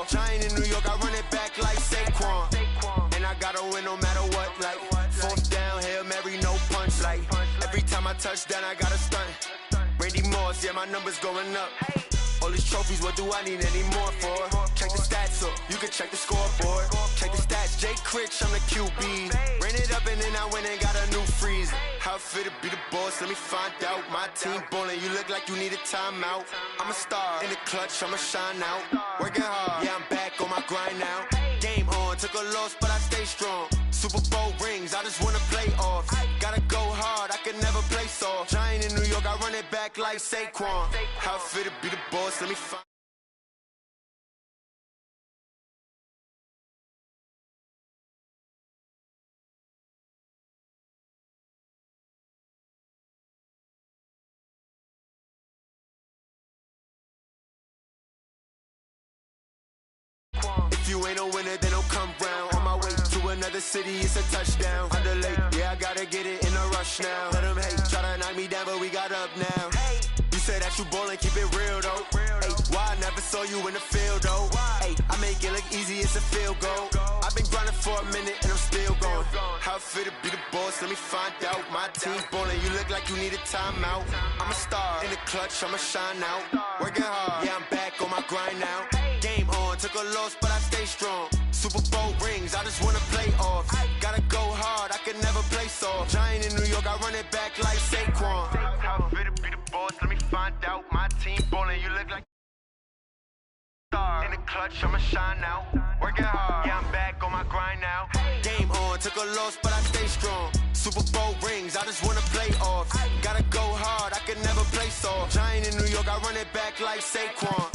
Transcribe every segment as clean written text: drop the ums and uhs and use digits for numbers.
off. Giant in New York, I run it back like Saquon. And I gotta win no matter what. Like, fourth down, Hail Mary, no punch. Like, every time I touch down, I gotta stunt. Randy Moss, yeah, my number's going up. All these trophies, what do I need any more for? Check the stats up, you can check the scoreboard. Check the stats, Jay Critch, I'm the QB. Ran it up and then I went and got a new freeze. How it feel to be the boss, let me find out. My team ballin', you look like you need a timeout. I'm a star, in the clutch, I'ma shine out. Working hard, yeah, I'm back on my grind now. Game on, took a loss, but I stay strong. Super Bowl rings, I just wanna play off. Gotta go hard, I can never play soft. Giant in New York, I run it back like Saquon. How it feel to be the boss, let me find. If you ain't a winner, then don't come round. On my way to another city, it's a touchdown. Underlay, yeah, I gotta get it in a rush now. Let them hate, try to knock me down, but we got up now. You say that you ballin', keep it real though. Hey, why I never saw you in the field though? Hey, I make it look easy, it's a field goal. I've been grinding for a minute and I'm still going. How it feel to be the boss, let me find out. My team ballin', you look like you need a timeout. I'm a star, in the clutch, I'ma shine out. Working hard, yeah, I'm back on my grind now. Game on, took a loss, but I stay strong. Super Bowl rings, I just wanna play off. Gotta go hard, I can never play soft. Giant in New York, I run it back like Saquon. How it feel to be the boss, let me find out. My team ballin', you look like star. In the clutch, I'ma shine out. Working hard, yeah, I'm back on my grind now. Game on, took a loss, but I stay strong. Super Bowl rings, I just wanna play off. Gotta go hard, I can never play soft. Giant in New York, I run it back like Saquon.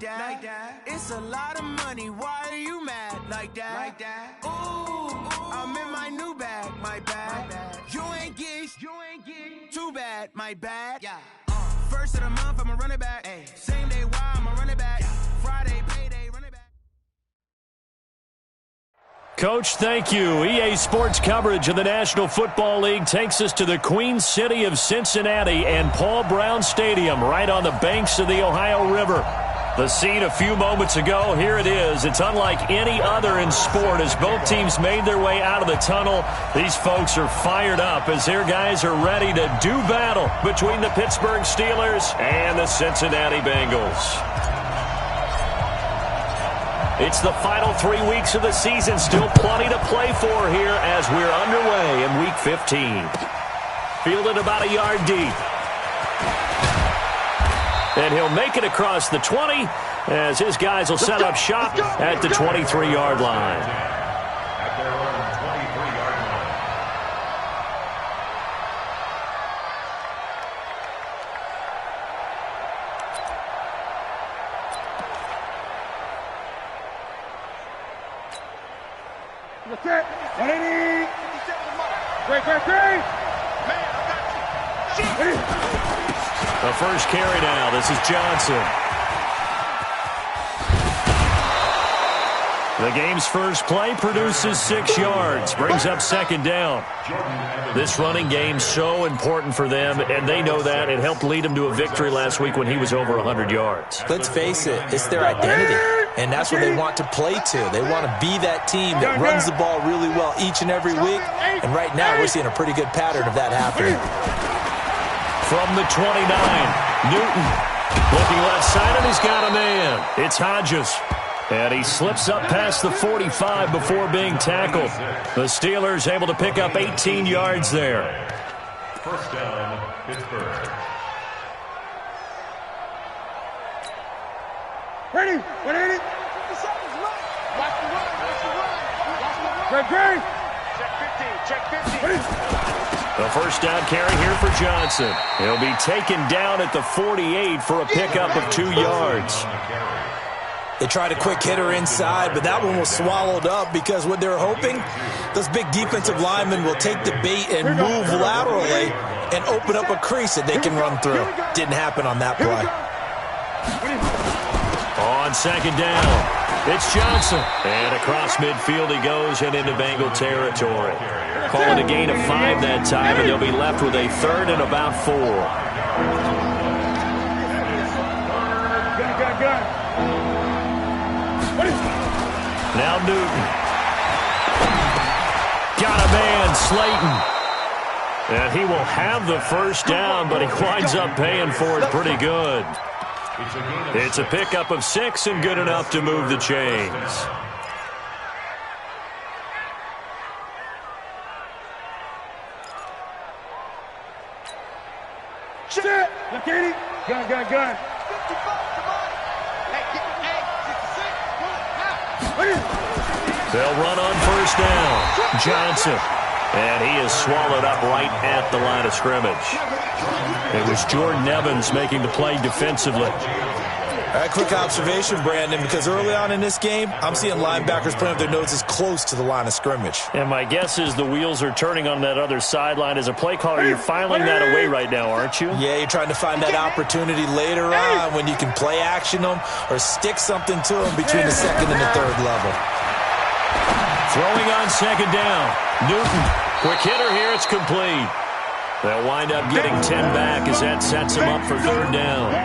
Like that. It's a lot of money. Why are you mad like that? Ooh, I'm in my new bag. My bad. You ain't getting too bad. My bad. Yeah. First of the month, I'ma run it back. Ay. Same day, why I'ma run it back. Friday, payday, run it back. Coach, thank you. EA Sports coverage of the National Football League takes us to the Queen City of Cincinnati and Paul Brown Stadium right on the banks of the Ohio River. The scene a few moments ago, here it is. It's unlike any other in sport as both teams made their way out of the tunnel. These folks are fired up as their guys are ready to do battle between the Pittsburgh Steelers and the Cincinnati Bengals. It's the final 3 weeks of the season. Still plenty to play for here as we're underway in Week 15. Fielded about a yard deep. And he'll make it across the 20 as his guys will set up shop at the 23-yard line. At their own 23-yard line. That's it. 180. Great. Man, I got you. The first carry now. This is Johnson. The game's first play produces 6 yards. Brings up second down. This running game's so important for them, and they know that. It helped lead them to a victory last week when he was over 100 yards. Let's face it, it's their identity, and that's what they want to play to. They want to be that team that runs the ball really well each and every week, and right now we're seeing a pretty good pattern of that happening. From the 29, Newton looking left side, and he's got a man. It's Hodges. And he slips up past the 45 before being tackled. The Steelers able to pick up 18 yards there. First down, Pittsburgh. Ready. 180. Watch the run. Great. Check 15. Ready. A first down carry here for Johnson. He'll be taken down at the 48 for a pickup of 2 yards. They tried a quick hitter inside, but that one was swallowed up because what they're hoping, those big defensive linemen will take the bait and move laterally and open up a crease that they can run through. Didn't happen on that play. On second down, it's Johnson. And across midfield he goes and into Bengal territory. Calling a gain of 5 that time, and they'll be left with a 3rd and about 4. Now Newton. Got a man, Slayton. And he will have the first down, but he winds up paying for it pretty good. It's a pickup of 6 and good enough to move the chains. Shit! Look at it! Gun! They'll run on first down. Johnson. And he is swallowed up right at the line of scrimmage. It was Jordan Evans making the play defensively. All right, quick observation, Brandon, because early on in this game, I'm seeing linebackers putting up their noses close to the line of scrimmage. And my guess is the wheels are turning on that other sideline. As a play caller, you're filing that away right now, aren't you? Yeah, you're trying to find that opportunity later on when you can play action them or stick something to them between the 2nd and the 3rd level. Throwing on second down. Newton, quick hitter here, it's complete. They'll wind up getting 10 back as that sets them up for 3rd down.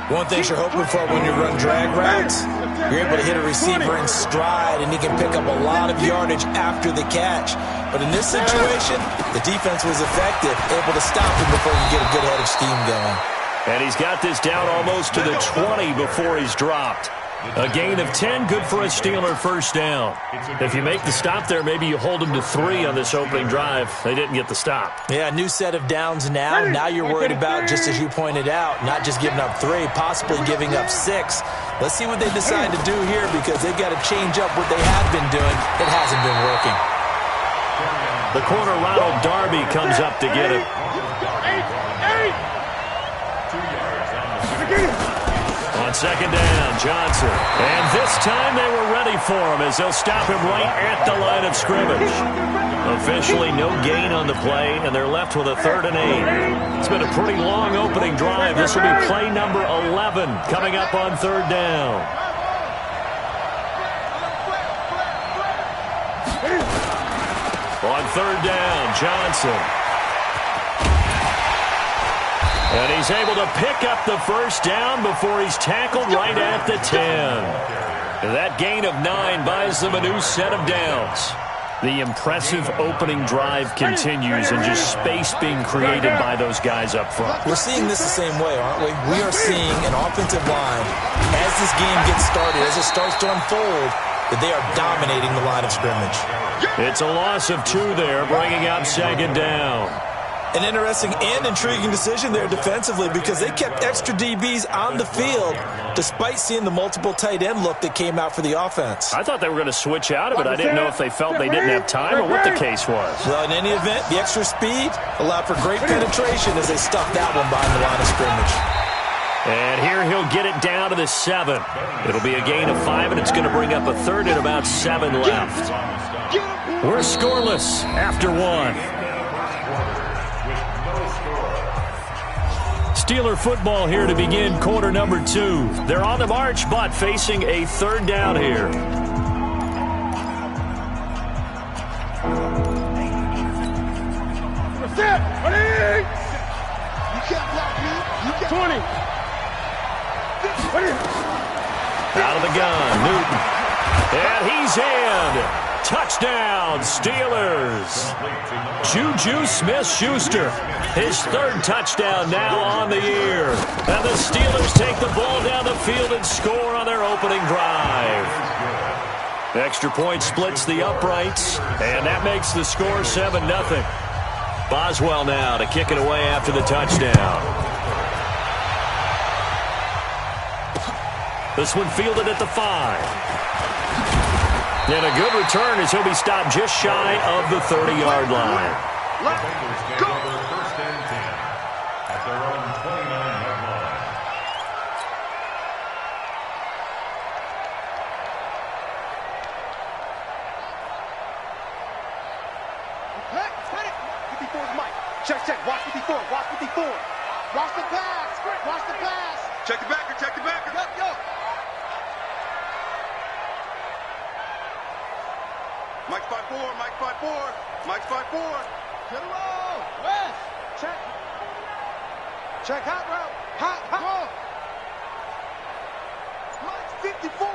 One thing you're hoping for when you run drag routes, you're able to hit a receiver in stride and he can pick up a lot of yardage after the catch. But in this situation, the defense was effective, able to stop him before he get a good head of steam going. And he's got this down almost to the 20 before he's dropped. A gain of 10, good for a Steeler first down. If you make the stop there, maybe you hold them to 3 on this opening drive. They didn't get the stop. Yeah, new set of downs now. Now you're worried about, just as you pointed out, not just giving up 3, possibly giving up 6. Let's see what they decide to do here because they've got to change up what they have been doing. It hasn't been working. The corner, Ronald Darby, comes up to get it. On second down, Johnson. And this time they were ready for him as they'll stop him right at the line of scrimmage. Officially no gain on the play, and they're left with a 3rd and 8. It's been a pretty long opening drive. This will be play number 11 coming up on 3rd down. On 3rd down, Johnson. And he's able to pick up the first down before he's tackled right at the 10. That gain of 9 buys them a new set of downs. The impressive opening drive continues and just space being created by those guys up front. We're seeing this the same way, aren't we? We are seeing an offensive line, as this game gets started, as it starts to unfold, that they are dominating the line of scrimmage. It's a loss of 2 there, bringing up second down. An interesting and intriguing decision there defensively because they kept extra DBs on the field despite seeing the multiple tight end look that came out for the offense. I thought they were going to switch out of it. I didn't know if they felt they didn't have time or what the case was. Well, in any event, the extra speed allowed for great penetration as they stuffed that one behind the line of scrimmage. And here he'll get it down to the 7. It'll be a gain of 5, and it's going to bring up a 3rd and about 7 left. We're scoreless after 1. Steeler football here to begin quarter number 2. They're on the march, but facing a 3rd down here. Set! Ready! You can't block me. You can't. 20. Ready? Out of the gun, Newton. And he's in. Touchdown, Steelers. Juju Smith-Schuster, his 3rd touchdown now on the year. And the Steelers take the ball down the field and score on their opening drive. Extra point splits the uprights, and that makes the score 7-0. Boswell now to kick it away after the touchdown. This one fielded at the 5. And a good return as he'll be stopped just shy of the 30-yard line. Let's go! Check, check. Watch 54. Watch 54. Watch the pass. Watch the pass. Check the backer. Check the backer. Yup, yup. Mike's 5-4. Mike's 5-4. Mike's 5-4. Get a roll. West. Check. Check hot route. Hot, hot. Mike's 54.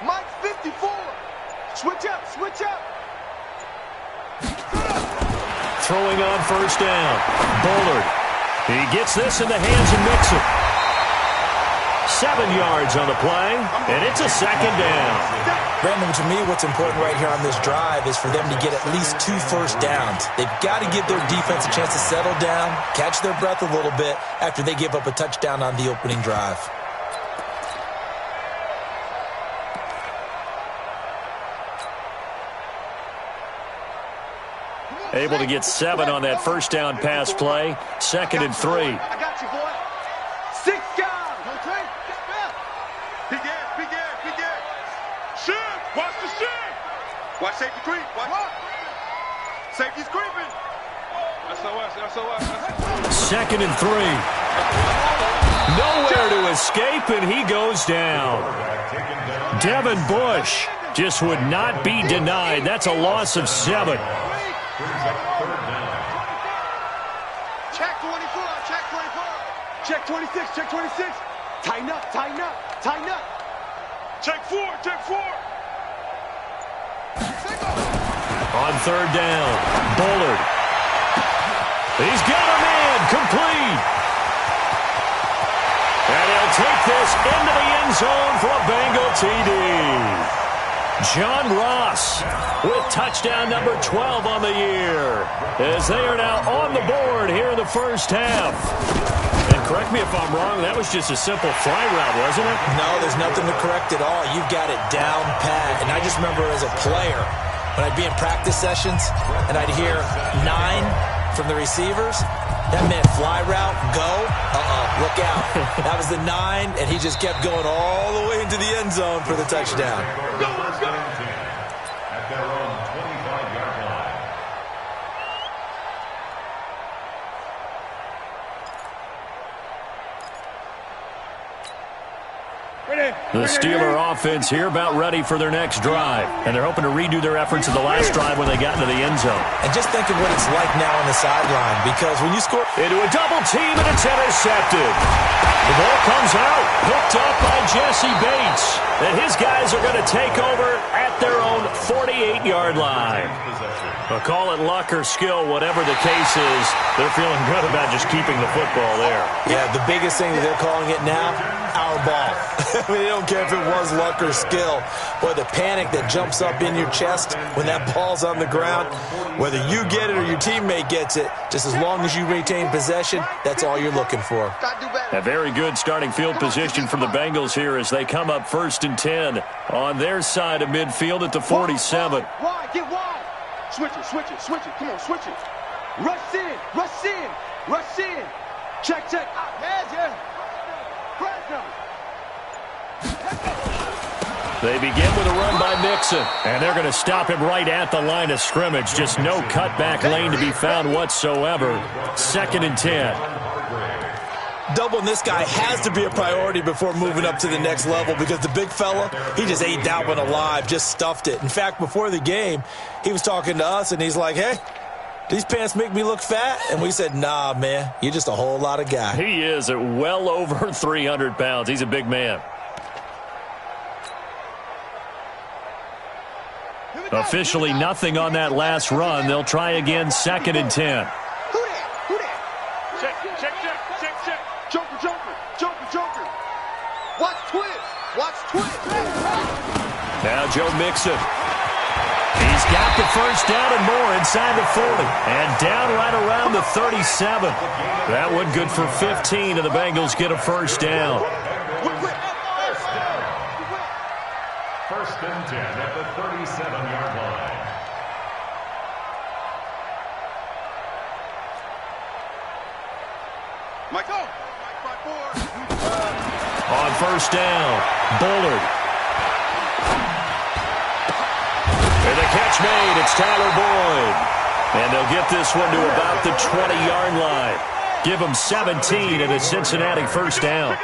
Mike's 54. Switch up. Switch up. Throwing on first down. Bullard. He gets this in the hands of Mixon. 7 yards on the play, and it's a second down. Brandon, to me, what's important right here on this drive is for them to get at least 2 first downs. They've got to give their defense a chance to settle down, catch their breath a little bit after they give up a touchdown on the opening drive. Able to get 7 on that first down pass play. 2nd and 3. I got you, boy. 6 guys. Okay. Big ass, big ass, big ass. Shift. Watch the shift. Watch safety creep. Watch. Safety's creeping. SOS, SOS. 2nd and 3. Nowhere to escape, and he goes down. Devin Bush just would not be denied. That's a loss of 7. Check 24, check 24. Check 26, check 26. Tighten up, tighten up, tighten up. Check 4, check 4. On 3rd down, Bullard. He's got a man, complete. And he'll take this into the end zone for a Bengal TD. John Ross with touchdown number 12 on the year, as they are now on the board here in the first half. And correct me if I'm wrong, that was just a simple fly route, wasn't it? No, there's nothing to correct at all. You've got it down pat. And I just remember as a player, when I'd be in practice sessions and I'd hear 9 from the receivers, that meant fly route, go, look out. That was the 9, and he just kept going all the way into the end zone for the touchdown. Go, let's go. At their own 25-yard line. The Steeler offense here about ready for their next drive. And they're hoping to redo their efforts in the last drive when they got into the end zone. And just think of what it's like now on the sideline, because when you score... Into a double team, and it's intercepted. The ball comes out, picked up by Jesse Bates. And his guys are going to take over at their own 48-yard line. Well, call it luck or skill, whatever the case is, they're feeling good about just keeping the football there. Yeah, the biggest thing that they're calling it now, our ball. I mean, they don't care if it was luck or skill. Boy, the panic that jumps up in your chest when that ball's on the ground, whether you get it or your teammate gets it, just as long as you retain possession, that's all you're looking for. A very good starting field position for the Bengals here as they come up 1st and 10 on their side of midfield at the 47. Wide, get wide. Switch it, switch it, switch it. Come on, switch it. Rush in, rush in, rush in. Check, check. Yeah. Press them. They begin with a run by Mixon, and they're going to stop him right at the line of scrimmage. Just no cutback lane to be found whatsoever. 2nd and 10. Doubling this guy has to be a priority before moving up to the next level, because the big fella, he just ate that one alive, just stuffed it. In fact, before the game, he was talking to us, and he's like, hey, these pants make me look fat? And we said, nah, man, you're just a whole lot of guy. He is at well over 300 pounds. He's a big man. Officially nothing on that last run. They'll try again, 2nd and 10. Who that? Check. Joker. Watch twist. Now Joe Mixon. He's got the first down and more inside the 40. And down right around the 37. That one good for 15, and the Bengals get a first down. First and 10 at the 37-yard line. Michael. On first down, Bullard. And the catch made. It's Tyler Boyd. And they'll get this one to about the 20-yard line. Give them 17 and a Cincinnati first down.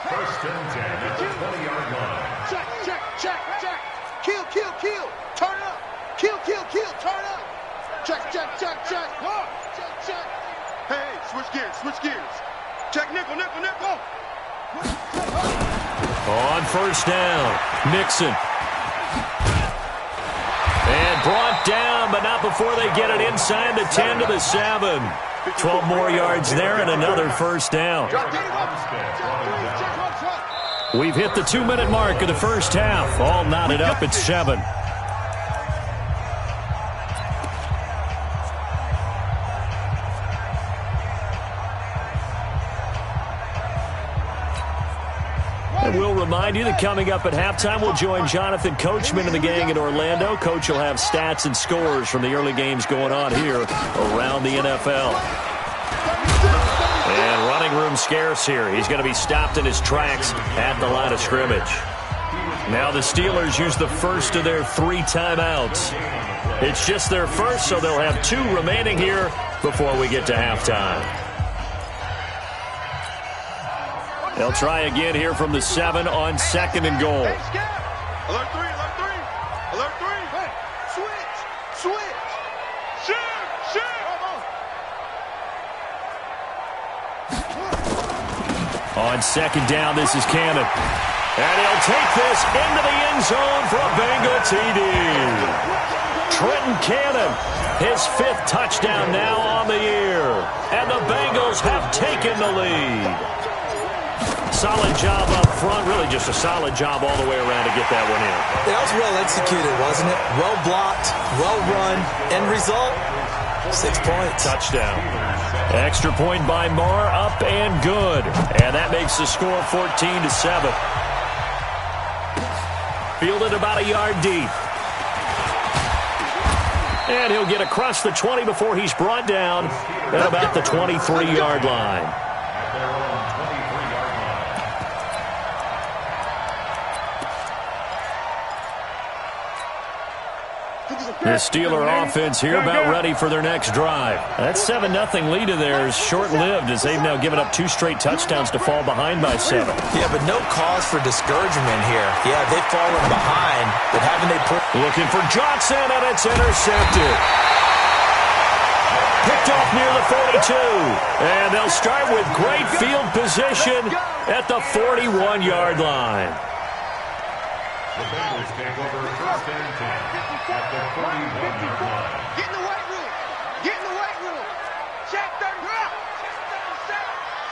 First and 10 at the 20-yard line. Check. Kill. Turn it up. Kill. Turn it up. Check. Hey, switch gears. Check nickel. On first down, Mixon. And brought down, but not before they get it inside the 10 to the 7. 12 more yards there and another first down. We've hit the 2-minute mark of the first half. All knotted up at 7. And we'll remind you that coming up at halftime, we'll join Jonathan Coachman and the gang in Orlando. Coach will have stats and scores from the early games going on here around the NFL. And running room scarce here. He's going to be stopped in his tracks at the line of scrimmage. Now the Steelers use the first of their 3 timeouts. It's just their first, so they'll have 2 remaining here before we get to halftime. They'll try again here from the 7 on 2nd and goal. Alert 3. Hey, switch. Shift. On 2nd down, this is Cannon. And he'll take this into the end zone for a Bengal TD. Trenton Cannon, his 5th touchdown now on the year. And the Bengals have taken the lead. Solid job up front, really just a solid job all the way around to get that one in. That was well executed, wasn't it? Well blocked, well run. End result, 6 points. Touchdown. Extra point by Marr, up and good. And that makes the score 14-7. Fielded about a yard deep. And he'll get across the 20 before he's brought down at about the 23-yard line. The Steeler offense here about ready for their next drive. That 7-0 lead of theirs short-lived as they've now given up 2 straight touchdowns to fall behind by 7. Yeah, but no cause for discouragement here. Yeah, they've fallen behind, but haven't they put... Looking for Johnson, and it's intercepted. Picked off near the 42. And they'll start with great field position at the 41-yard line. The Bengals take over first and 10 at the 41-yard line. Get in the weight room. Check 30.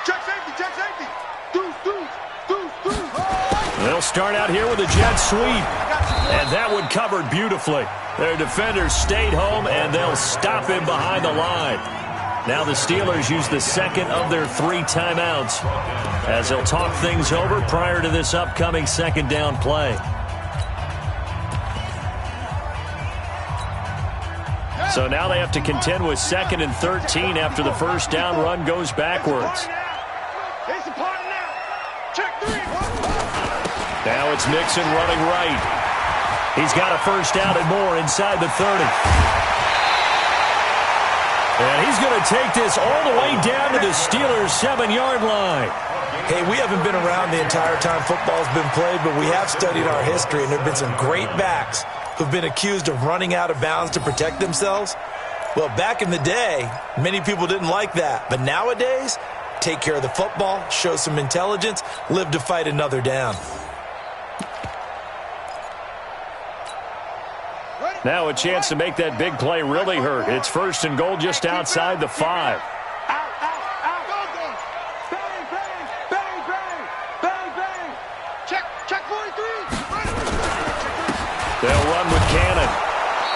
Check safety. Deuce. They'll start out here with a jet sweep. And that one covered beautifully. Their defenders stayed home, and they'll stop him behind the line. Now the Steelers use the 2nd of their 3 timeouts as they'll talk things over prior to this upcoming 2nd down play. So now they have to contend with 2nd and 13 after the first down run goes backwards. It's a party now. Check 3. Now it's Mixon running right. He's got a first down and more inside the 30. And he's going to take this all the way down to the Steelers' 7-yard line. Hey, we haven't been around the entire time football's been played, but we have studied our history, and there have been some great backs who've been accused of running out of bounds to protect themselves. Well, back in the day, many people didn't like that. But nowadays, take care of the football, show some intelligence, live to fight another down. Now a chance to make that big play really hurt. It's 1st and goal just outside the 5. Check 43. They'll run with Cannon.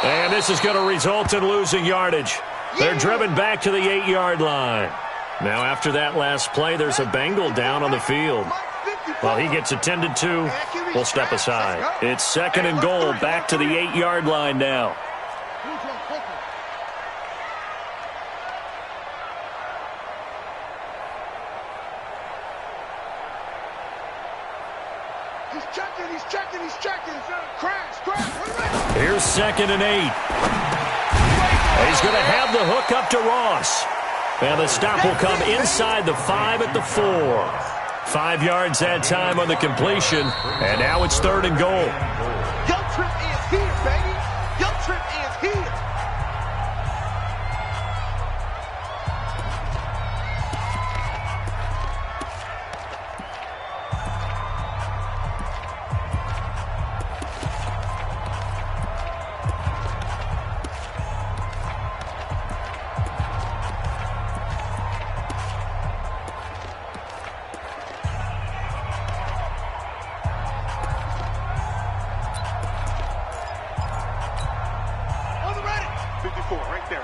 And this is going to result in losing yardage. They're driven back to the 8-yard line. Now after that last play, there's a Bengal down on the field. While he gets attended to, we'll step aside. It's 2nd and goal, back to the 8-yard line now. He's checking. Crash. Here's 2nd and 8. He's going to have the hook up to Ross. And the stop will come inside the 5 at the 4. 5 yards that time on the completion. And now it's 3rd and goal. Your trip is here, baby. Your trip is here.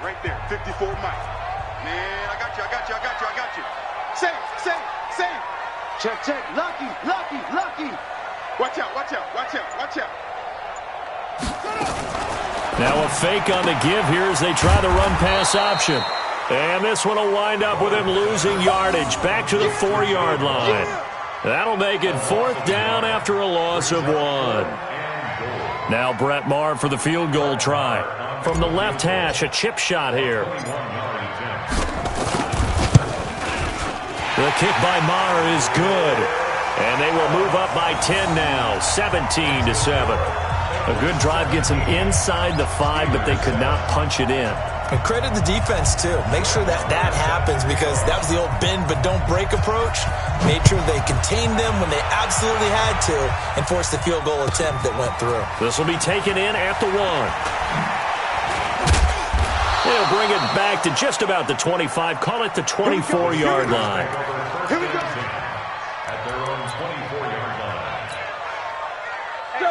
Right there. 54 Mike. Man, I got you. Save. Check. Lucky. Watch out. Now a fake on the give here as they try the run-pass option. And this one will wind up with him losing yardage. Back to the 4-yard line. That'll make it 4th down after a loss of 1. Now Brett Maher for the field goal try. From the left hash, a chip shot here. The kick by Maher is good. And they will move up by 10 now, 17-7. A good drive gets them inside the 5, but they could not punch it in. And credit the defense, too. Make sure that happens because that was the old bend but don't break approach. Made sure they contained them when they absolutely had to and forced the field goal attempt that went through. This will be taken in at the 1. They'll bring it back to just about the 25. Call it the 24-yard line. Here we go. At their own 24-yard line.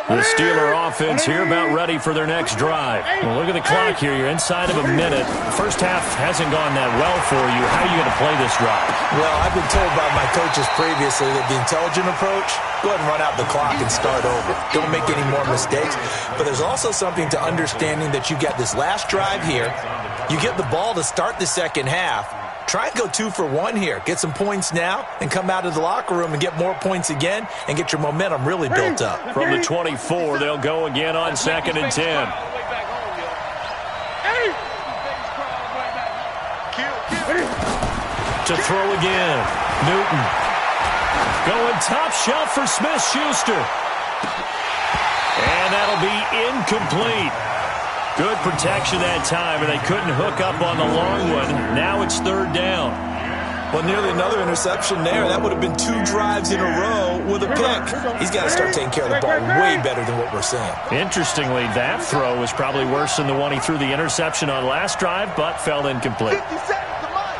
The Steeler offense here about ready for their next drive. Well, look at the clock here. You're inside of a minute. The first half hasn't gone that well for you. How are you going to play this drive? Well, I've been told by my coaches previously that the intelligent approach, go ahead and run out the clock and start over. Don't make any more mistakes. But there's also something to understanding that you get this last drive here. You get the ball to start the second half. Try and go 2 for 1 here. Get some points now and come out of the locker room and get more points again and get your momentum really built up. From the 24, they'll go again on 2nd and 10. To throw again. Newton. Going top shelf for Smith-Schuster. And that'll be incomplete. Good protection that time, and they couldn't hook up on the long one. Now it's 3rd down. Well, nearly another interception there. That would have been 2 drives in a row with a pick. He's got to start taking care of the ball way better than what we're seeing. Interestingly, that throw was probably worse than the one he threw the interception on last drive, but fell incomplete. 50 seconds to Mike.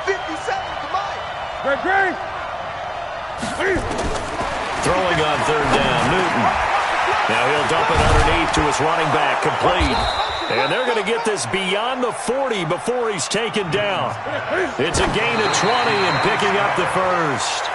50 seconds to Mike. Great. Throwing on 3rd down, Newton. Now he'll dump it underneath to his running back, complete. And they're going to get this beyond the 40 before he's taken down. It's a gain of 20 and picking up the first.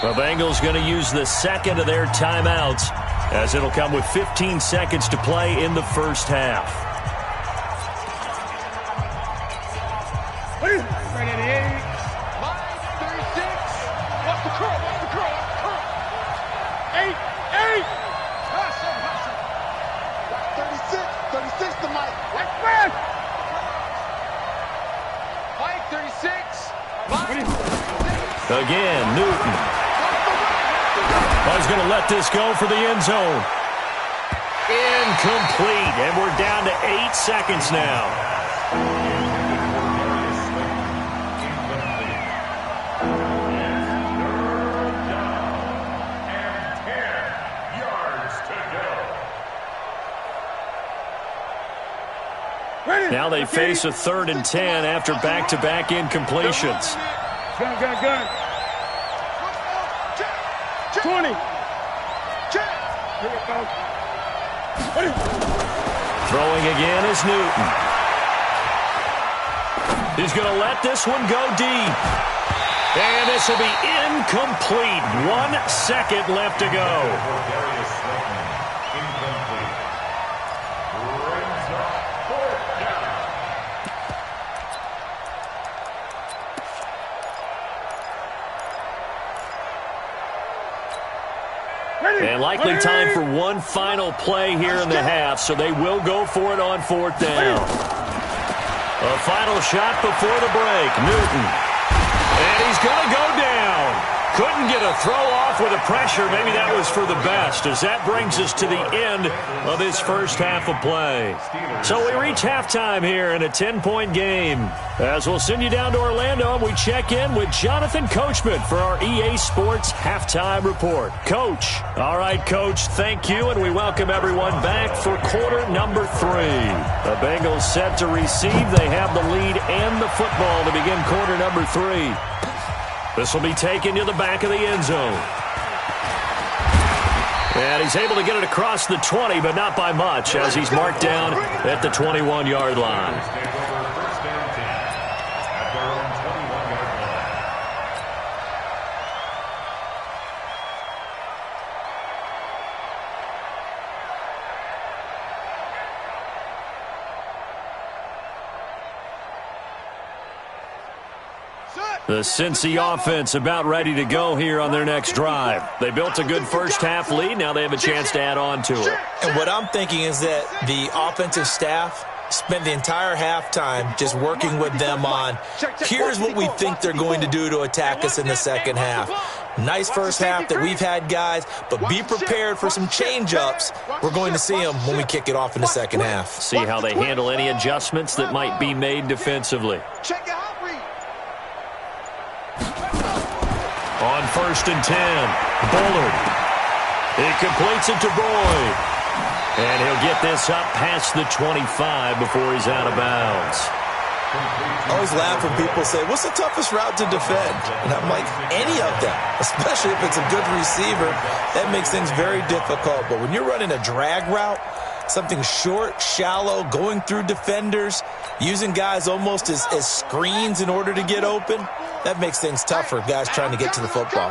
The Bengals going to use the second of their timeouts, as it'll come with 15 seconds to play in the first half. Mike 36. Watch the curl. 36 to Mike. Mike 36. Again, Newton. He's going to let this go for the end zone. Incomplete, and we're down to 8 seconds now. Now they face a 3rd and 10 after back-to-back incompletions. Gun. 20. Throwing again is Newton. He's going to let this one go deep. And this will be incomplete. 1 second left to go. And likely time for one final play here in the half, so they will go for it on 4th down. A final shot before the break. Newton. And he's going to go down. Couldn't get a throw off with the pressure. Maybe that was for the best, as that brings us to the end of this first half of play. So we reach halftime here in a 10-point game. As we'll send you down to Orlando, and we check in with Jonathan Coachman for our EA Sports Halftime Report. Coach. All right, Coach, thank you, and we welcome everyone back for quarter number 3. The Bengals set to receive. They have the lead and the football to begin quarter number 3. This will be taken to the back of the end zone. And he's able to get it across the 20, but not by much, as he's marked down at the 21-yard line. The Cincy offense about ready to go here on their next drive. They built a good first-half lead. Now they have a chance to add on to it. And what I'm thinking is that the offensive staff spent the entire halftime just working with them on, here's what we think they're going to do to attack us in the second half. Nice first half that we've had, guys, but be prepared for some change-ups. We're going to see them when we kick it off in the second half. See how they handle any adjustments that might be made defensively. On 1st and 10, Bullard. He completes it to Boyd. And he'll get this up past the 25 before he's out of bounds. I always laugh when people say, what's the toughest route to defend? And I'm like, any of them, especially if it's a good receiver. That makes things very difficult. But when you're running a drag route, something short, shallow, going through defenders, using guys almost as screens in order to get open, that makes things tough for guys trying to get to the football.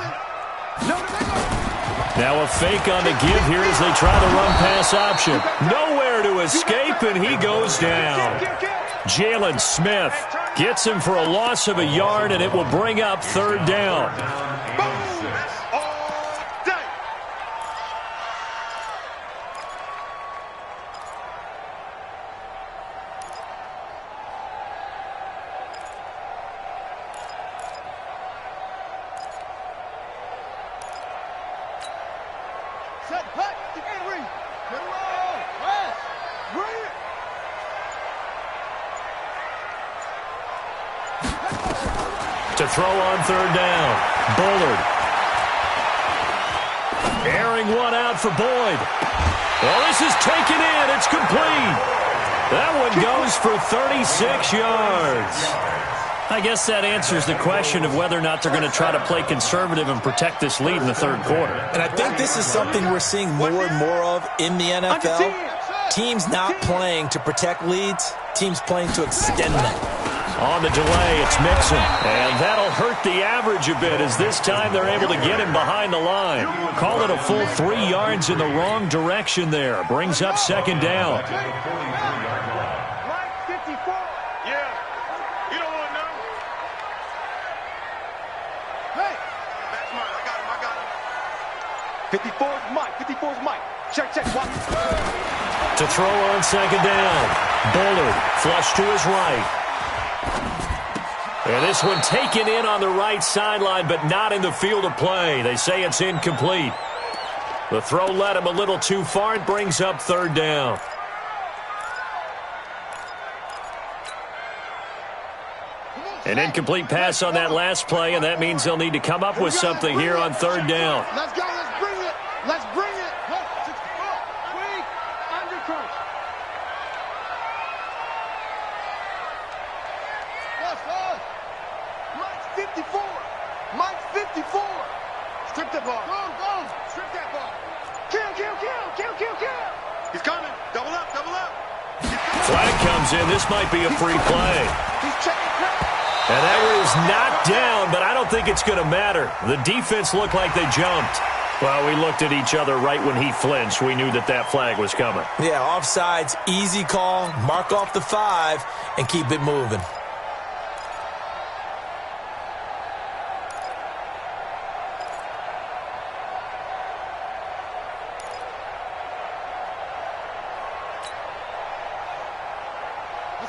Now a fake on the give here as they try the run-pass option. Nowhere to escape, and he goes down. Jalen Smith gets him for a loss of a yard, and it will bring up 3rd down. To throw on 3rd down, Bullard. Airing one out for Boyd. Well, this is taken in. It's complete. That one goes for 36 yards. I guess that answers the question of whether or not they're going to try to play conservative and protect this lead in the 3rd quarter. And I think this is something we're seeing more and more of in the NFL. Teams not playing to protect leads, teams playing to extend them. On the delay, it's Mixon. And that'll hurt the average a bit, as this time they're able to get him behind the line. Call it a full 3 yards in the wrong direction there. Brings up 2nd down. Right 54. Yeah. You don't want to know. Hey. That's mine. I got him. 54 is Mike. 54 is Mike. Check. Watch. To throw on 2nd down. Bullard flush to his right. And this one taken in on the right sideline, but not in the field of play. They say it's incomplete. The throw led him a little too far. It brings up 3rd down. An incomplete pass on that last play, and that means they'll need to come up with something here on 3rd down. Let's go. Let's bring it. Let's bring it. Quick. Under crunch. Mike's 54. Mike's 54. Strip that ball. Go. Strip that ball. Kill. He's coming. Double up. Flag comes in. This might be a free play. He's checking play. And that one is knocked down, but I don't think it's going to matter. The defense looked like they jumped. Well, we looked at each other right when he flinched. We knew that flag was coming. Yeah, offsides, easy call. Mark off the 5 and keep it moving.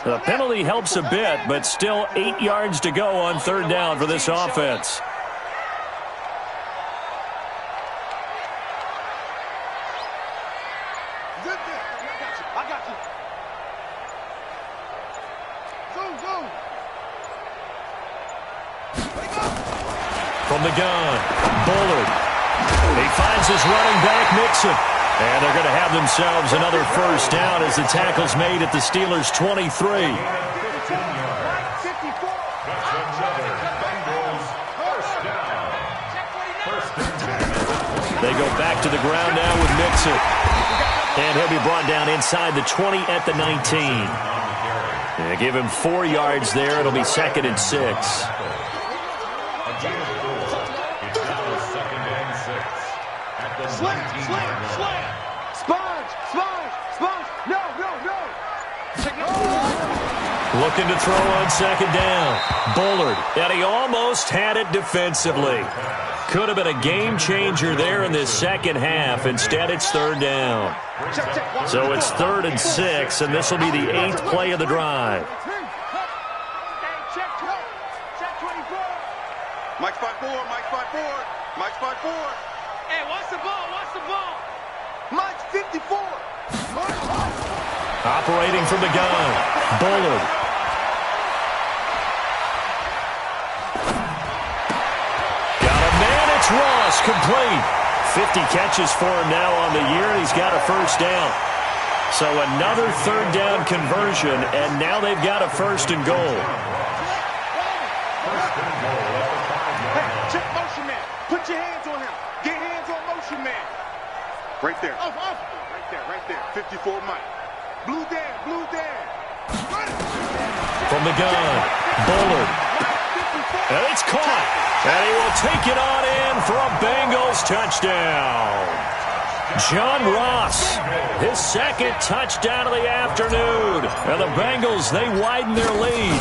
The penalty helps a bit, but still 8 yards to go on third down for this offense. From the gun, Bullard. He finds his running back, Mixon. And they're going to have themselves another first down as the tackle's made at the Steelers' 23. They go back to the ground now with Mixon. And he'll be brought down inside the 20 at the 19. They give him 4 yards there. It'll be 2nd and 6. Looking to throw on 2nd down. Bullard, and he almost had it defensively. Could have been a game changer there in this second half. Instead, it's 3rd down. So it's 3rd and 6, and this will be the 8th play of the drive. Mike spot 4, Mike spot 4, Mike spot 4. Hey, watch the ball, watch the ball. Mike 54. Operating from the gun, Bullard. Got a man, it's Ross, complete. 50 catches for him now on the year, and he's got a first down. So another 3rd down conversion, and now they've got a 1st and goal. Check motion man. Put your hands on him. Get hands on motion man. Right there. Right there. 54 Mike. Blue Dan. From the gun, Bullard. And it's caught. And he will take it on in for a Bengals touchdown. John Ross, his 2nd touchdown of the afternoon. And the Bengals, they widen their lead.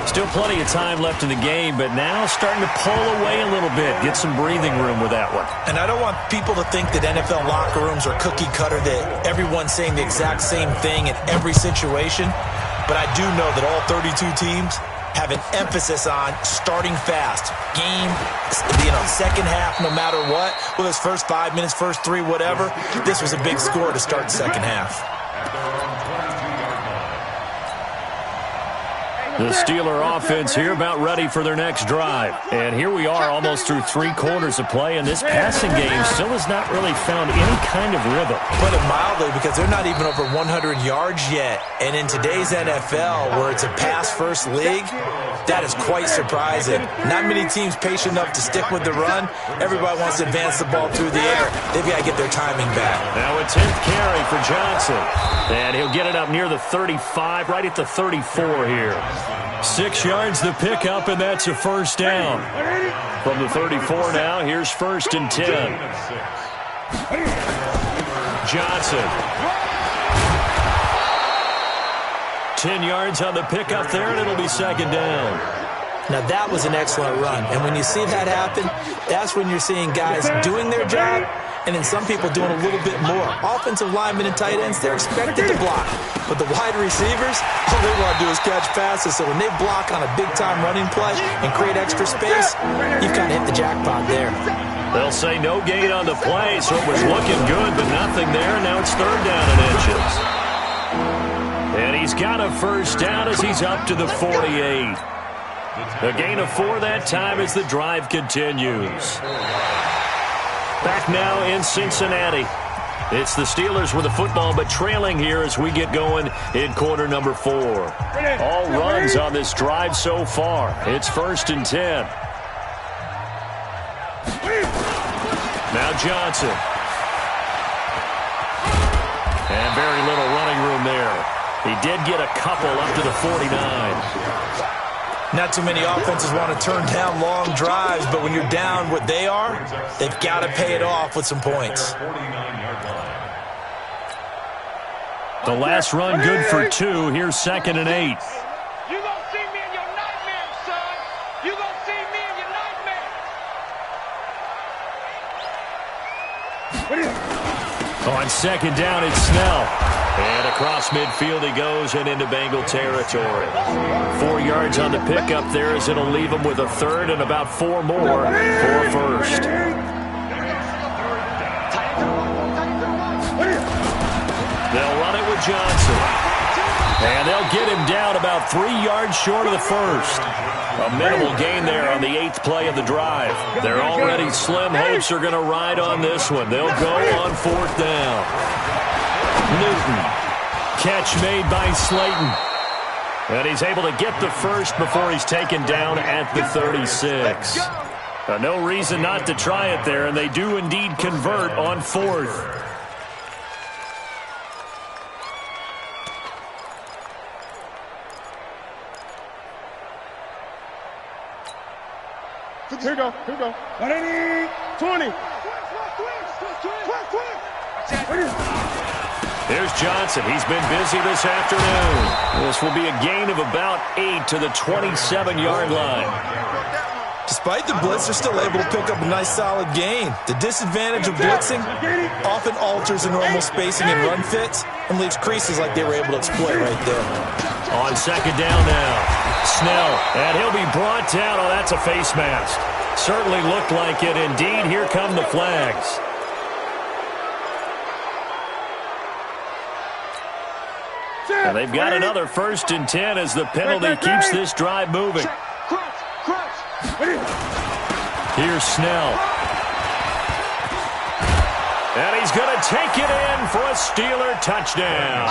Still plenty of time left in the game, but now starting to pull away a little bit. Get some breathing room with that one. And I don't want people to think that NFL locker rooms are cookie cutter, that everyone's saying the exact same thing in every situation. But I do know that all 32 teams have an emphasis on starting fast. Game, second half, no matter what. Whether it's first 5 minutes, first 3, whatever. This was a big score to start the second half. The Steeler offense here about ready for their next drive. And here we are almost through 3 quarters of play, and this passing game still has not really found any kind of rhythm. Put it mildly, because they're not even over 100 yards yet. And in today's NFL, where it's a pass-first league, that is quite surprising. Not many teams patient enough to stick with the run. Everybody wants to advance the ball through the air. They've got to get their timing back. Now a 10th carry for Johnson. And he'll get it up near the 35, right at the 34 here. 6 yards the pickup, and that's a first down. From the 34 now, here's 1st and 10. Johnson. 10 yards on the pickup there, and it'll be 2nd down. Now, that was an excellent run. And when you see that happen, that's when you're seeing guys doing their job, and then some people doing a little bit more. Offensive linemen and tight ends, they're expected to block. But the wide receivers, all they want to do is catch passes. So when they block on a big-time running play and create extra space, you've kind of hit the jackpot there. They'll say no gain on the play, so it was looking good, but nothing there. Now it's 3rd down and inches. And he's got a first down as he's up to the 48. A gain of 4 that time as the drive continues. Back now in Cincinnati. It's the Steelers with the football, but trailing here as we get going in quarter number 4. All runs on this drive so far. It's 1st and 10. Now Johnson. And very little running room there. He did get a couple up to the 49. Not too many offenses want to turn down long drives, but when you're down what they are, they've got to pay it off with some points. The last run good for 2. Here's 2nd and 8. You gonna see me in your nightmares, son. You gonna see me in your nightmares. On second down, it's Snell. And across midfield he goes and into Bengal territory. 4 yards on the pickup there as it'll leave him with a third and about 4 more for a first. They'll run it with Johnson. And they'll get him down about 3 yards short of the first. A minimal gain there on the 8th play of the drive. They're already slim. Hopes are going to ride on this one. They'll go on 4th down. Newton. Catch made by Slayton. And he's able to get the first before he's taken down at the 36. No reason not to try it there, and they do indeed convert on 4th. Here we go. 20. Here's Johnson. He's been busy this afternoon. This will be a gain of about 8 to the 27-yard line. Despite the blitz, they're still able to pick up a nice solid gain. The disadvantage of blitzing often alters the normal spacing and run fits and leaves creases like they were able to exploit right there. On second down now. Snell, and he'll be brought down. Oh, that's a face mask. Certainly looked like it. Indeed, here come the flags. And they've got another 1st and 10 as the penalty keeps this drive moving. Here's Snell. And he's going to take it in for a Steeler touchdown.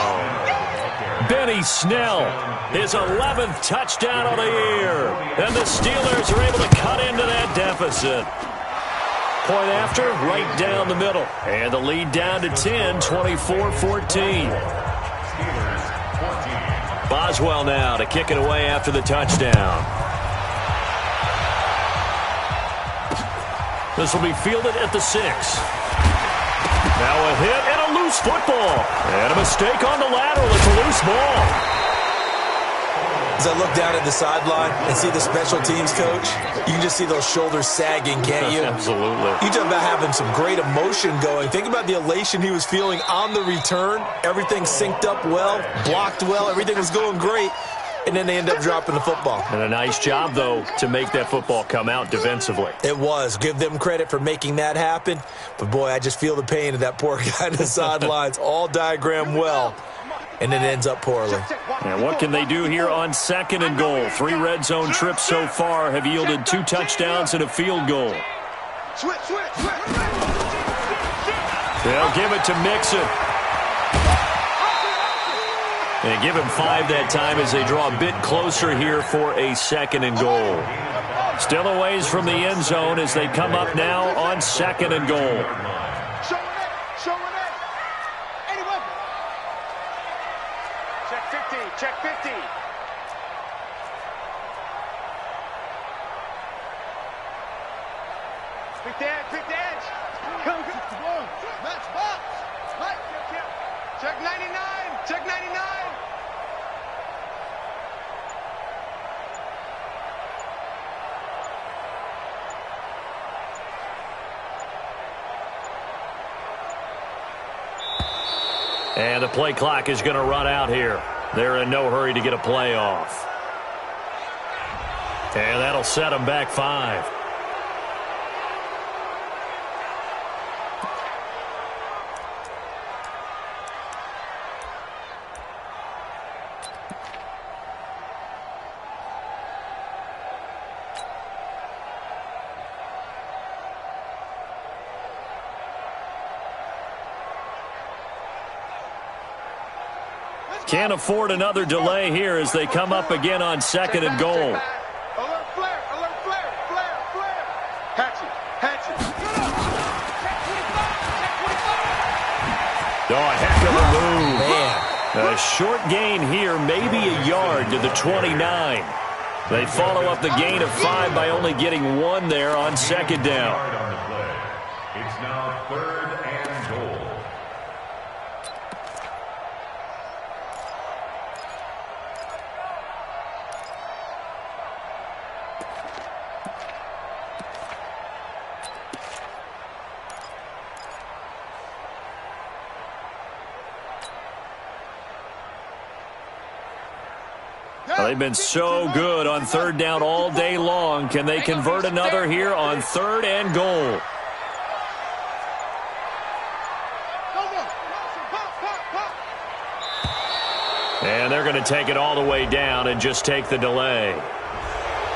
Benny Snell, his 11th touchdown of the year. And the Steelers are able to cut into that deficit. Point after, right down the middle. And the lead down to 10, 24-14. Boswell now to kick it away after the touchdown. This will be fielded at the 6. Now a hit and a loose football. And a mistake on the lateral. It's a loose ball. As I look down at the sideline and see the special teams coach, you can just see those shoulders sagging, can't you? Absolutely. You talk about having some great emotion going. Think about the elation he was feeling on the return. Everything synced up well, blocked well, everything was going great. And then they end up dropping the football. And a nice job, though, to make that football come out defensively. It was. Give them credit for making that happen. But, boy, I just feel the pain of that poor guy on the sidelines. All diagrammed well. And it ends up poorly. And what can they do here on 2nd and goal? 3 red zone trips so far have yielded 2 touchdowns and a field goal. They'll give it to Mixon. And give him 5 that time as they draw a bit closer here for a 2nd and goal. Still a ways from the end zone as they come up now on 2nd and goal. Check 50. Big edge. Come. Match box. Right. Check 99. And the play clock is going to run out here. They're in no hurry to get a play off. And that'll set them back 5. Can't afford another delay here as they come up again on 2nd and goal. Alert flare. Hatch it. Oh, a heck of a move. Man. A short gain here, maybe a yard to the 29. They follow up the gain of 5 by only getting 1 there on 2nd down. It's now 3rd and goal. They've been so good on third down all day long. Can they convert another here on 3rd and goal? And they're going to take it all the way down and just take the delay.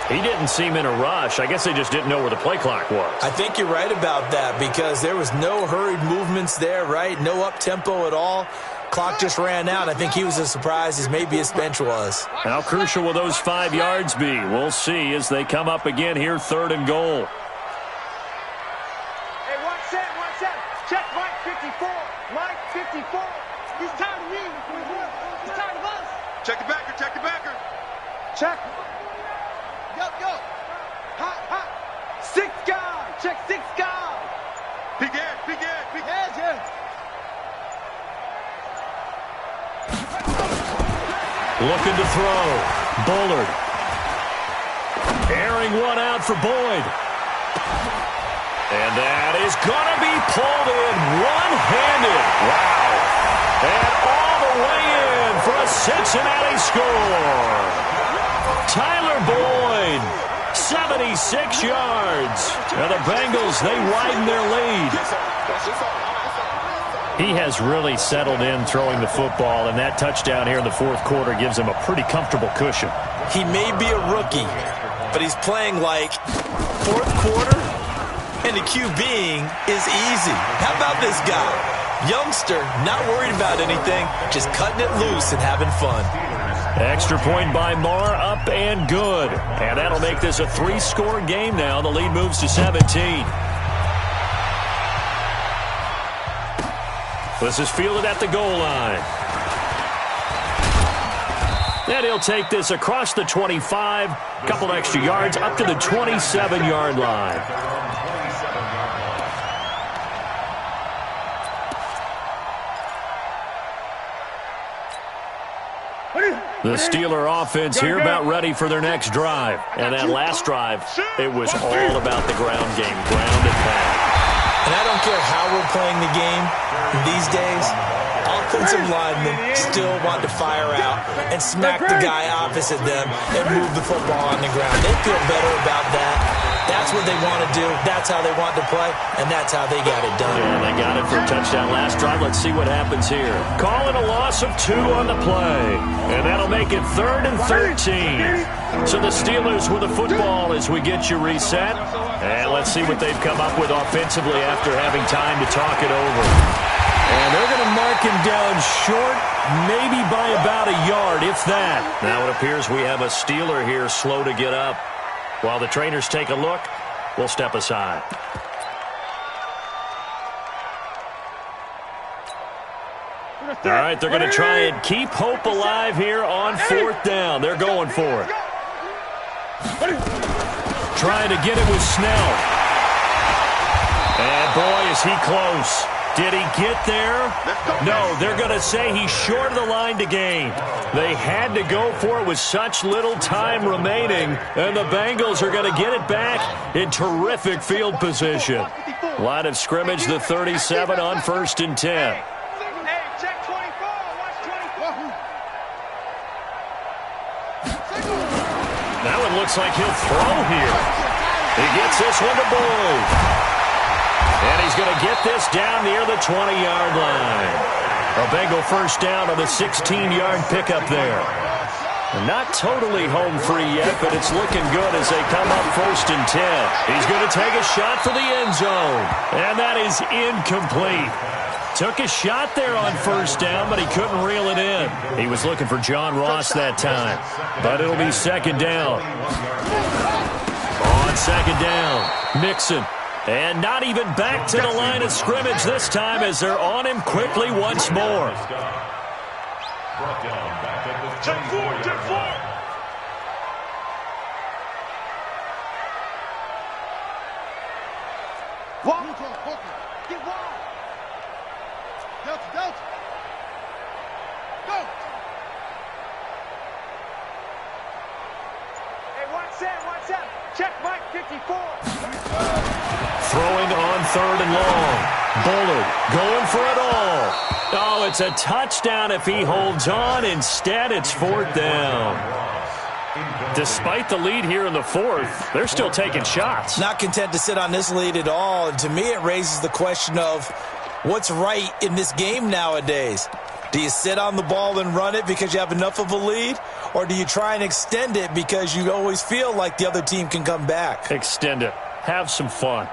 He didn't seem in a rush. I guess they just didn't know where the play clock was. I think you're right about that because there was no hurried movements there, right? No up-tempo at all. Clock just ran out. I think he was as surprised as maybe his bench was. How crucial will those 5 yards be? We'll see as they come up again here, 3rd and goal. Hey, watch that. Check Mike 54. Mike 54. He's tired of me. He's tired of us. Check the backer. Check. Go. Hot. 6 guard. Check 6 guard. Big Ed. Yeah. Looking to throw. Bullard. Airing one out for Boyd. And that is going to be pulled in one-handed. Wow. And all the way in for a Cincinnati score. Tyler Boyd, 76 yards. And the Bengals, they widen their lead. He has really settled in throwing the football, and that touchdown here in the 4th quarter gives him a pretty comfortable cushion. He may be a rookie, but he's playing like 4th quarter, and the QBing is easy. How about this guy? Youngster, not worried about anything, just cutting it loose and having fun. Extra point by Marr, up and good. And that'll make this a 3-score game now. The lead moves to 17. This is fielded at the goal line. And he'll take this across the 25, couple extra yards, up to the 27-yard line. The Steeler offense here about ready for their next drive. And that last drive, it was all about the ground game, ground and pound. And I don't care how we're playing the game these days, offensive linemen still want to fire out and smack the guy opposite them and move the football on the ground. They feel better about that. That's what they want to do. That's how they want to play, and that's how they got it done. And they got it for a touchdown last drive. Let's see what happens here. Call it a loss of 2 on the play, and that'll make it 3rd and 13. So the Steelers with the football as we get you reset. And let's see what they've come up with offensively after having time to talk it over. And they're going to mark him down short, maybe by about a yard, if that. Now it appears we have a Steeler here slow to get up. While the trainers take a look, we'll step aside. All right, they're going to try and keep hope alive here on 4th down. They're going for it. Trying to get it with Snell. And boy, is he close. Did he get there? No, they're going to say he's short of the line to gain. They had to go for it with such little time remaining, and the Bengals are going to get it back in terrific field position. Line of scrimmage, the 37 on 1st and 10. Hey, check 24. Watch 24. Now it looks like he'll throw here. He gets this one to Boyd. And he's going to get this down near the 20-yard line. A Bengal first down on the 16-yard pickup there. Not totally home free yet, but it's looking good as they come up 1st and 10. He's going to take a shot for the end zone. And that is incomplete. Took a shot there on 1st down, but he couldn't reel it in. He was looking for John Ross that time. But it'll be 2nd down. On 2nd down, Mixon. And not even back to the line of scrimmage this time as they're on him quickly once more. Check 4. Get wide. Delta. Go. Hey, watch that. Check Mike 54. Throwing on 3rd and long. Bullard going for it all. Oh, it's a touchdown if he holds on. Instead, it's 4th down. Despite the lead here in the fourth, they're still taking shots. Not content to sit on this lead at all. And to me, it raises the question of what's right in this game nowadays. Do you sit on the ball and run it because you have enough of a lead? Or do you try and extend it because you always feel like the other team can come back? Extend it. Have some fun.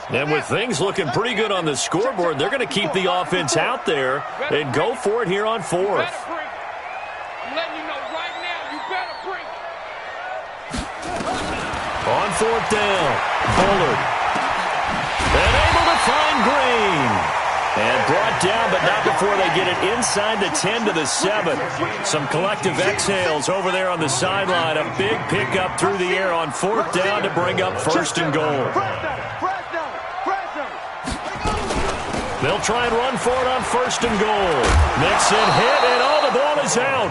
And with things looking pretty good on the scoreboard, they're going to keep the offense out there and go for it here on fourth. I'm letting you know right now, you better bring it. On fourth down, Bullard. And able to find Green. And brought down, but not before they get it inside the 10 to the 7. Some collective exhales over there on the sideline. A big pickup through the air on fourth down to bring up first and goal. They'll try and run for it on first and goal. Mixon hit, and the ball is out.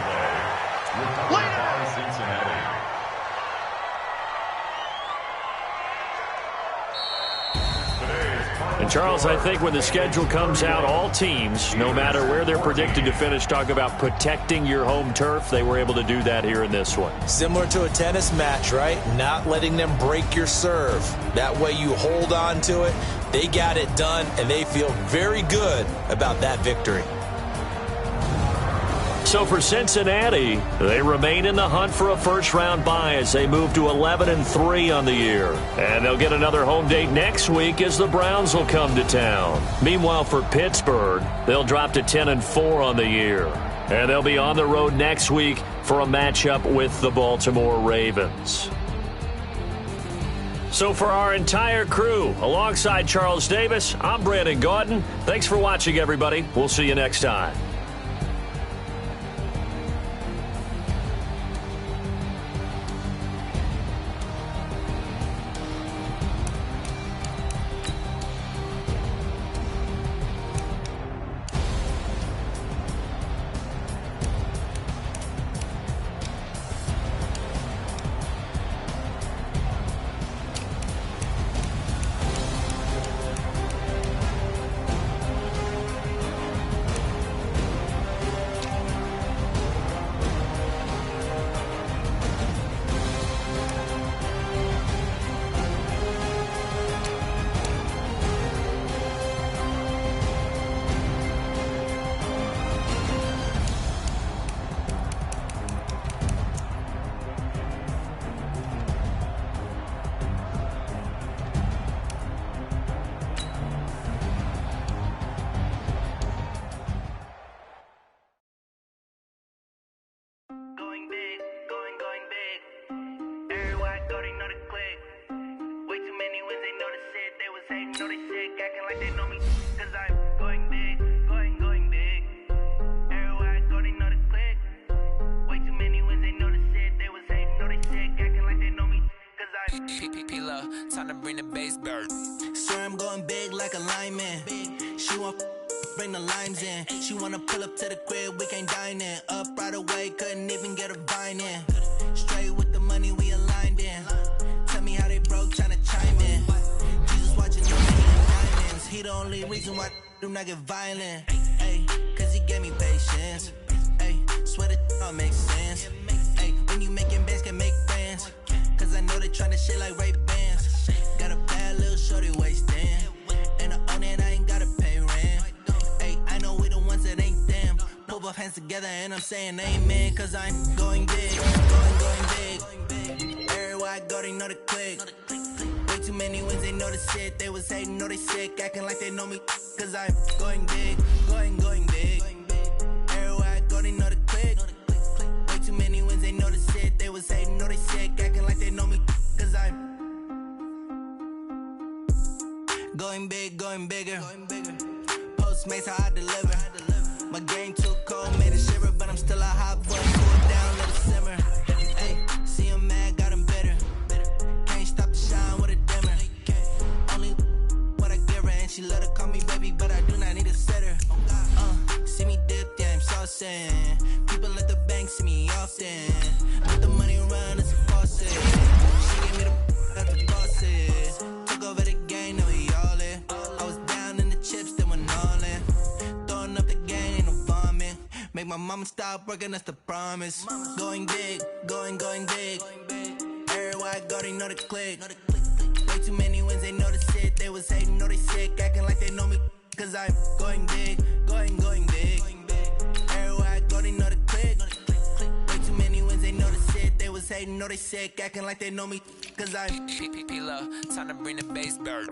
And Charles, I think when the schedule comes out, all teams, no matter where they're predicted to finish, talk about protecting your home turf. They were able to do that here in this one. Similar to a tennis match, right? Not letting them break your serve. That way you hold on to it. They got it done, and they feel very good about that victory. So for Cincinnati, they remain in the hunt for a first-round bye as they move to 11-3 on the year. And they'll get another home date next week as the Browns will come to town. Meanwhile, for Pittsburgh, they'll drop to 10-4 on the year. And they'll be on the road next week for a matchup with the Baltimore Ravens. So for our entire crew, alongside Charles Davis, I'm Brandon Gaudin. Thanks for watching, everybody. We'll see you next time. Time to bring the bass bird. Swear I'm going big like a lineman. She want bring the limes in. She wanna pull up to the crib, we can't dine in. Up right away, couldn't even get a vine in. Straight with the money we aligned in. Tell me how they broke, tryna chime in. Jesus watching me in diamonds. He the only reason why do not get violent. Ay, cause he gave me patience. Ay, swear that all makes sense. Ay, when you making bands can make friends. Cause I know they tryna shit like Ray Bans. Got a bad little shorty wasting. And I own it, I ain't gotta pay rent. Ay, I know we the ones that ain't them. Put both hands together and I'm saying amen. Cause I'm going big, going big. Everywhere I go, they know the click. Way too many wins, they know the shit. They was hating, know they sick, acting like they know me. Cause I'm going big, going big. Everywhere I go, they know the click. Way too many wins, they know the shit. They was hating, know they sick, acting like they know me. Cause I'm going big, going bigger. Postmates, how I deliver. My game too cold, made it shiver, but I'm still a hot boy. Cool down, let it simmer. Ay, see him mad, got him bitter. Can't stop the shine with a dimmer. Only what I give her, and she let her call me baby, but I do not need a sitter. See me dip, yeah, I'm saucing. People at the bank see me often. Let the money run, it's a faucet. She gave me the at the bosses. Took over the game, now we all in. I was down in the chips, then went all in. Throwing up the game, ain't no vomit. Make my mama I'ma stop working, that's the promise. Going big, going big. Everywhere I go, they know the click. Way too many wins, they know the shit. They was hating, know they sick, acting like they know me. Cause I'm going big, going big. Everywhere I go, they know the click. Way too many wins, they know the shit. They was hating, know they sick, acting like they know me. Cause I'm P-P-P-Lo, time to bring the bass bird.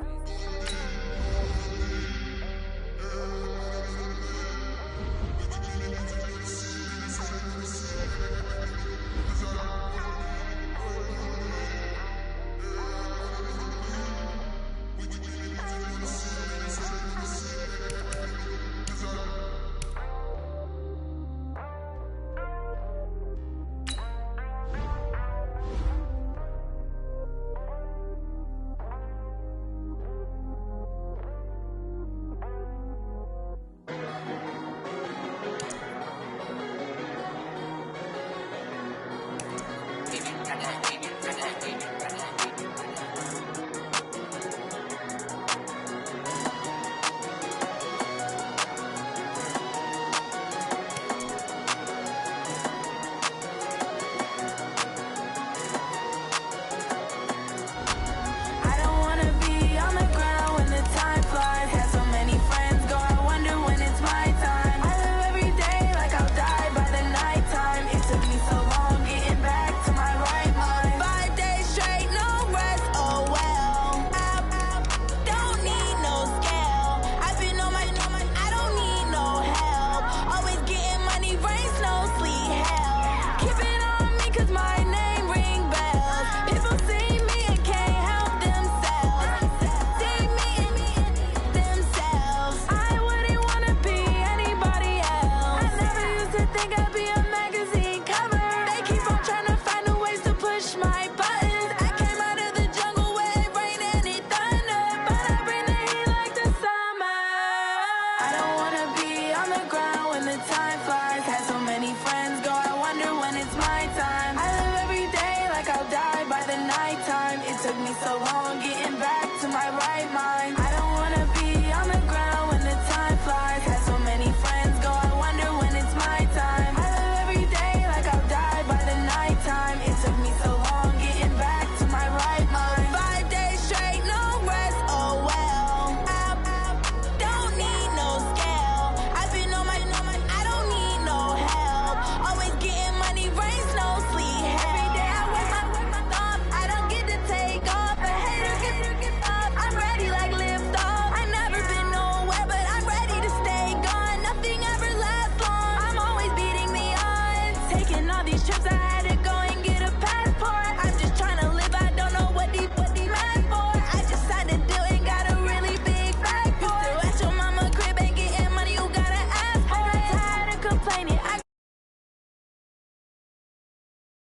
Took me so long getting back to my right mind.